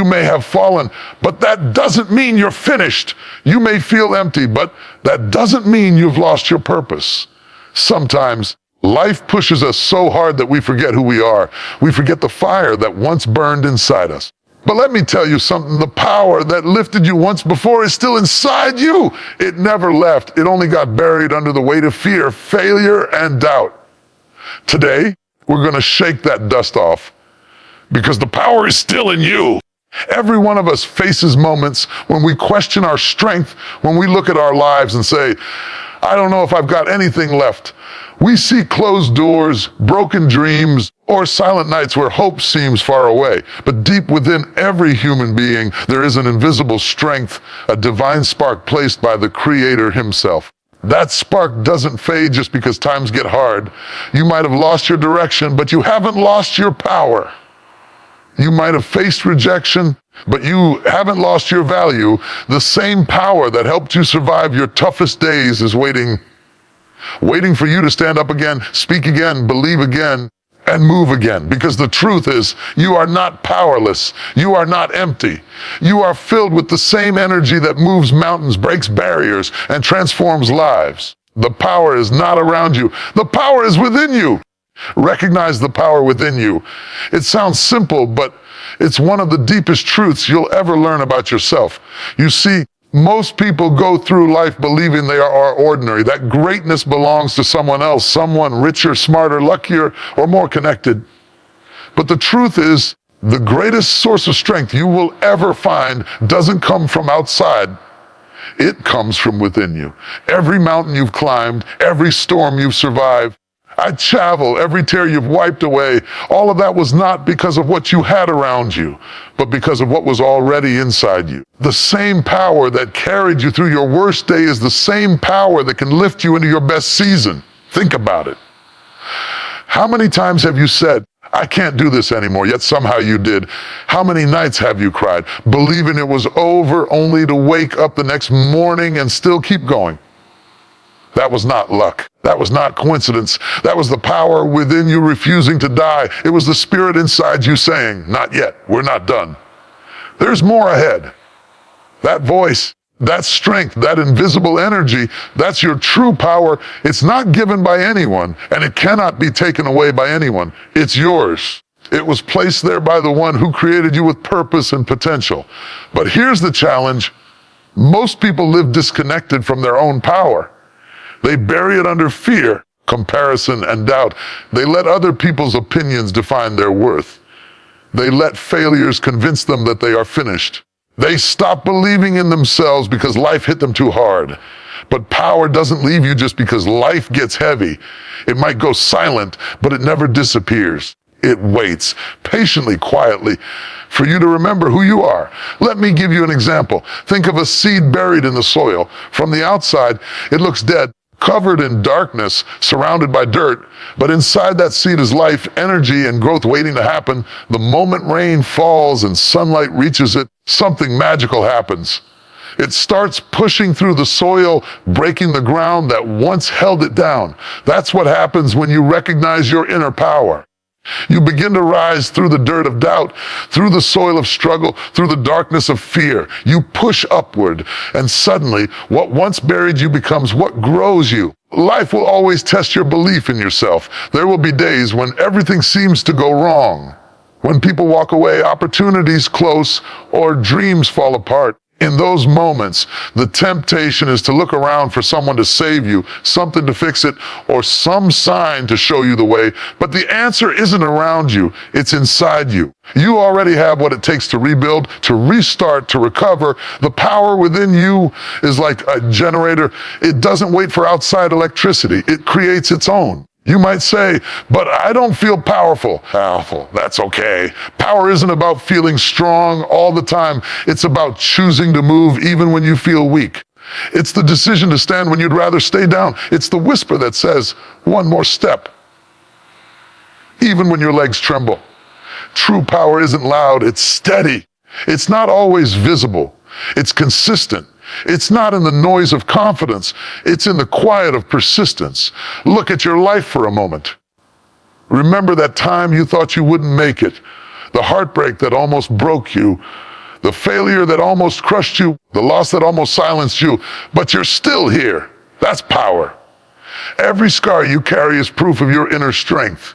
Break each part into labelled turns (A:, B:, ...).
A: You may have fallen, but that doesn't mean you're finished. You may feel empty, but that doesn't mean you've lost your purpose. Sometimes life pushes us so hard that we forget who we are. We forget the fire that once burned inside us. But let me tell you something, the power that lifted you once before is still inside you. It never left. It only got buried under the weight of fear, failure, and doubt. Today, we're going to shake that dust off because the power is still in you. Every one of us faces moments when we question our strength, when we look at our lives and say, I don't know if I've got anything left. We see closed doors, broken dreams, or silent nights where hope seems far away. But deep within every human being, there is an invisible strength, a divine spark placed by the Creator Himself. That spark doesn't fade just because times get hard. You might have lost your direction, but you haven't lost your power. You might have faced rejection, but you haven't lost your value. The same power that helped you survive your toughest days is waiting for you to stand up again, speak again, believe again, and move again. Because the truth is, you are not powerless. You are not empty. You are filled with the same energy that moves mountains, breaks barriers, and transforms lives. The power is not around you. The power is within you. Recognize the power within you. It sounds simple, but it's one of the deepest truths you'll ever learn about yourself. You see, most people go through life believing they are ordinary, that greatness belongs to someone else, someone richer, smarter, luckier, or more connected. But the truth is, the greatest source of strength you will ever find doesn't come from outside. It comes from within you. Every mountain you've climbed, every storm you've survived, I travel, every tear you've wiped away, all of that was not because of what you had around you, but because of what was already inside you. The same power that carried you through your worst day is the same power that can lift you into your best season. Think about it. How many times have you said, I can't do this anymore, yet somehow you did? How many nights have you cried, believing it was over, only to wake up the next morning and still keep going? That was not luck. That was not coincidence. That was the power within you refusing to die. It was the spirit inside you saying, not yet, we're not done. There's more ahead. That voice, that strength, that invisible energy, that's your true power. It's not given by anyone, and it cannot be taken away by anyone. It's yours. It was placed there by the one who created you with purpose and potential. But here's the challenge. Most people live disconnected from their own power. They bury it under fear, comparison, and doubt. They let other people's opinions define their worth. They let failures convince them that they are finished. They stop believing in themselves because life hit them too hard. But power doesn't leave you just because life gets heavy. It might go silent, but it never disappears. It waits patiently, quietly, for you to remember who you are. Let me give you an example. Think of a seed buried in the soil. From the outside, it looks dead, covered in darkness, surrounded by dirt. But inside that seed is life, energy, and growth waiting to happen. The moment rain falls and sunlight reaches it, something magical happens. It starts pushing through the soil, breaking the ground that once held it down. That's what happens when you recognize your inner power. You begin to rise through the dirt of doubt, through the soil of struggle, through the darkness of fear. You push upward, and suddenly, what once buried you becomes what grows you. Life will always test your belief in yourself. There will be days when everything seems to go wrong, when people walk away, opportunities close, or dreams fall apart. In those moments, the temptation is to look around for someone to save you, something to fix it, or some sign to show you the way. But the answer isn't around you, it's inside you. You already have what it takes to rebuild, to restart, to recover. The power within you is like a generator. It doesn't wait for outside electricity. It creates its own. You might say, but I don't feel powerful. Powerful, that's okay. Power isn't about feeling strong all the time. It's about choosing to move even when you feel weak. It's the decision to stand when you'd rather stay down. It's the whisper that says, one more step, even when your legs tremble. True power isn't loud, it's steady. It's not always visible. It's consistent. It's not in the noise of confidence. It's in the quiet of persistence. Look at your life for a moment. Remember that time you thought you wouldn't make it, the heartbreak that almost broke you, the failure that almost crushed you, the loss that almost silenced you, but you're still here. That's power. Every scar you carry is proof of your inner strength.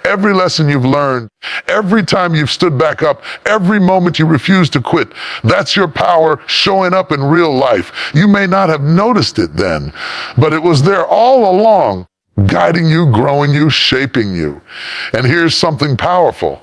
A: Every lesson you've learned, every time you've stood back up, every moment you refuse to quit, that's your power showing up in real life. You may not have noticed it then, but it was there all along, guiding you, growing you, shaping you. And here's something powerful.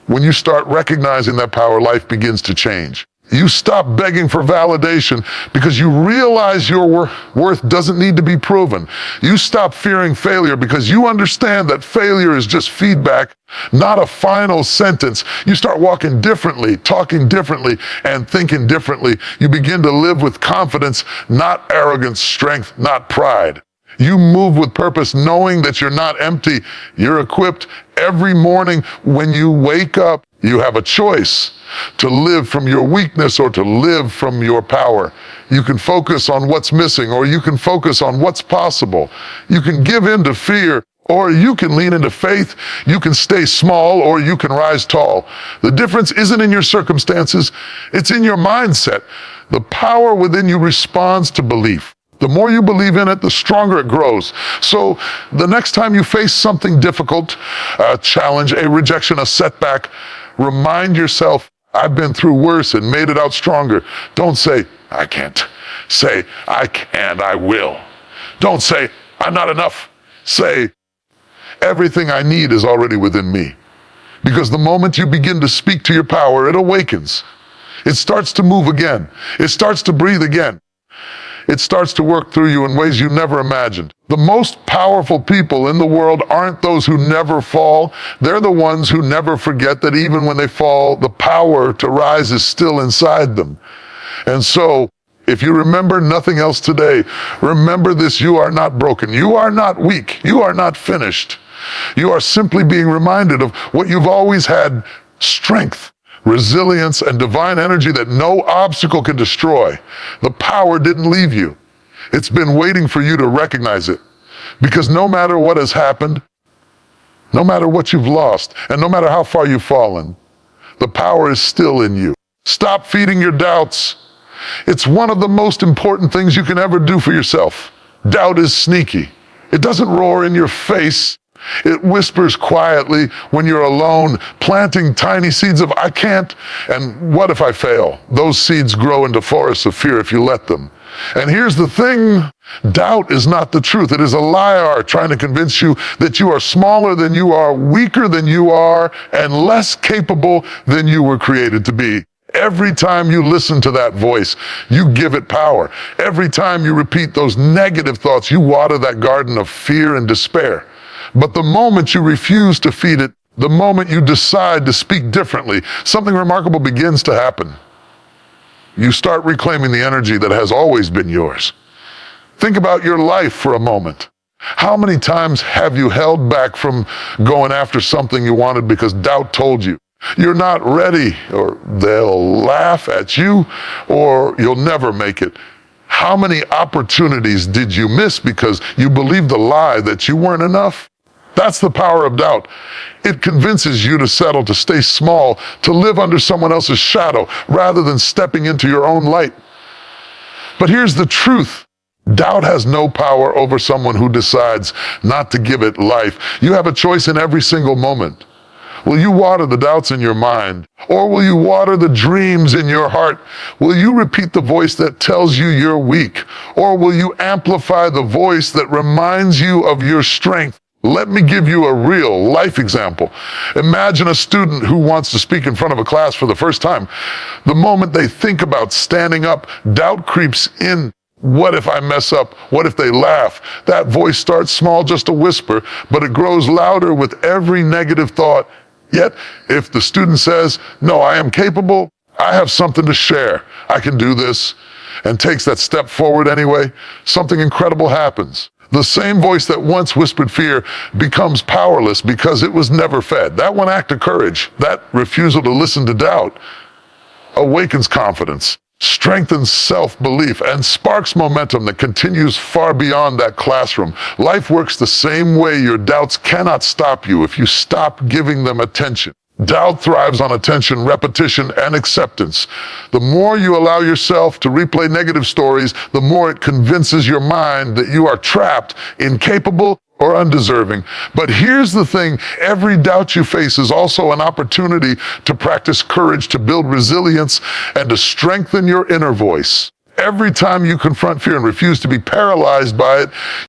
A: When you start recognizing that power, life begins to change. You stop begging for validation because you realize your worth doesn't need to be proven. You stop fearing failure because you understand that failure is just feedback, not a final sentence. You start walking differently, talking differently, and thinking differently. You begin to live with confidence, not arrogance, strength, not pride. You move with purpose, knowing that you're not empty, you're equipped. Every morning when you wake up, you have a choice to live from your weakness or to live from your power. You can focus on what's missing, or you can focus on what's possible. You can give in to fear, or you can lean into faith. You can stay small, or you can rise tall. The difference isn't in your circumstances, it's in your mindset. The power within you responds to belief. The more you believe in it, the stronger it grows. So the next time you face something difficult, a challenge, a rejection, a setback, remind yourself, I've been through worse and made it out stronger. Don't say, I can't. Say, I can, I will. Don't say, I'm not enough. Say, everything I need is already within me. Because the moment you begin to speak to your power, it awakens. It starts to move again. It starts to breathe again. It starts to work through you in ways you never imagined. The most powerful people in the world aren't those who never fall. They're the ones who never forget that even when they fall, the power to rise is still inside them. And so, if you remember nothing else today, remember this: you are not broken. You are not weak. You are not finished. You are simply being reminded of what you've always had: strength, resilience, and divine energy that no obstacle can destroy. The power didn't leave you. It's been waiting for you to recognize it. Because no matter what has happened, no matter what you've lost, and no matter how far you've fallen, the power is still in you. Stop feeding your doubts. It's one of the most important things you can ever do for yourself. Doubt is sneaky. It doesn't roar in your face. It whispers quietly when you're alone, planting tiny seeds of I can't, and what if I fail? Those seeds grow into forests of fear if you let them. And here's the thing: doubt is not the truth. It is a liar trying to convince you that you are smaller than you are, weaker than you are, and less capable than you were created to be. Every time you listen to that voice, you give it power. Every time you repeat those negative thoughts, you water that garden of fear and despair. But the moment you refuse to feed it, the moment you decide to speak differently, something remarkable begins to happen. You start reclaiming the energy that has always been yours. Think about your life for a moment. How many times have you held back from going after something you wanted because doubt told you you're not ready, or they'll laugh at you, or you'll never make it? How many opportunities did you miss because you believed the lie that you weren't enough? That's the power of doubt. It convinces you to settle, to stay small, to live under someone else's shadow, rather than stepping into your own light. But here's the truth. Doubt has no power over someone who decides not to give it life. You have a choice in every single moment. Will you water the doubts in your mind? Or will you water the dreams in your heart? Will you repeat the voice that tells you you're weak? Or will you amplify the voice that reminds you of your strength? Let me give you a real life example. Imagine a student who wants to speak in front of a class for the first time. The moment they think about standing up, doubt creeps in. What if I mess up? What if they laugh? That voice starts small, just a whisper, but it grows louder with every negative thought. Yet, if the student says, no, I am capable, I have something to share, I can do this, and takes that step forward anyway, something incredible happens. The same voice that once whispered fear becomes powerless because it was never fed. That one act of courage, that refusal to listen to doubt, awakens confidence, strengthens self-belief, and sparks momentum that continues far beyond that classroom. Life works the same way. Your doubts cannot stop you if you stop giving them attention. Doubt thrives on attention, repetition, and acceptance. The more you allow yourself to replay negative stories, the more it convinces your mind that you are trapped, incapable, or undeserving. But here's the thing, every doubt you face is also an opportunity to practice courage, to build resilience, and to strengthen your inner voice. Every time you confront fear and refuse to be paralyzed by it,